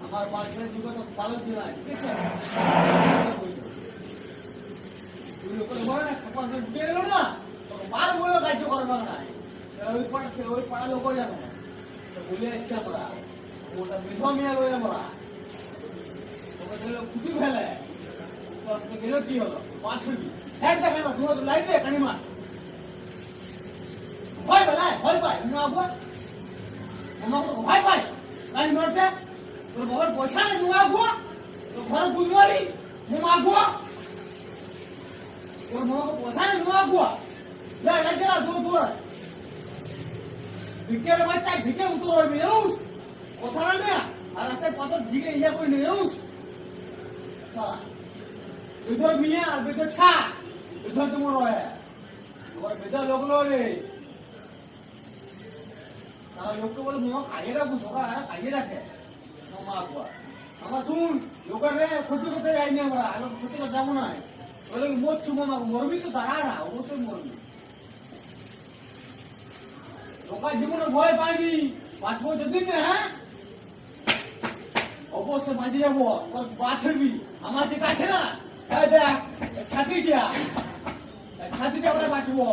আমার পাশের যুগ তো ভালো ছিল না, ঠিক আছে? লোকের বলে না খপা ঢুকে গেল না, বার বলে কার্য করবে না। ওই পাড়া লোক জানো বলে এসছে আমরা ওটা বিধবা মেয়ে রয়ে আমরা ওকে দিল খুঁটি ফেলে গেল কি হলো পাঁচ ছবি এক দেখে না দু লাইট দে কানিমা ভয় পেলায় ভয় পায় ভয় পায় কানি মারতে তোর বাবার পয়সা নেই নুয়াবো তোর ঘরে দুধমারি নুয়াবো তোর বাবার পয়সা নেই নুয়াবো লাগে না দূর দূর ভিকের বাচ্চা ভিকে উত্তর মেয়েউস কথা না আর রাস্তায় পাথর ঝিকে ইয়া করে নেউস বিধর মিয়া আর বিধর ছা বিধর তোমার রয়ে তোমার বিধর লোক রে তারা লোককে বলে মেয়ে খাইয়ে রাখবো সকাল খাইয়ে রাখে মা বুয়া আমার শুন লোকের ক্ষতি করতে যাইনি আমরা আগে ক্ষতি করতে যাবো না বলে মরছু মরবি তো দাঁড়া না অবশ্যই মরবি লোকার জীবনে ভয় পাইনি বাঁচবো যদি না হ্যাঁ অবশ্যই বাঁচে যাবো বাঁচবি আমার যে কাছে না দেখ ছাতি দিয়া আমরা বাঁচবো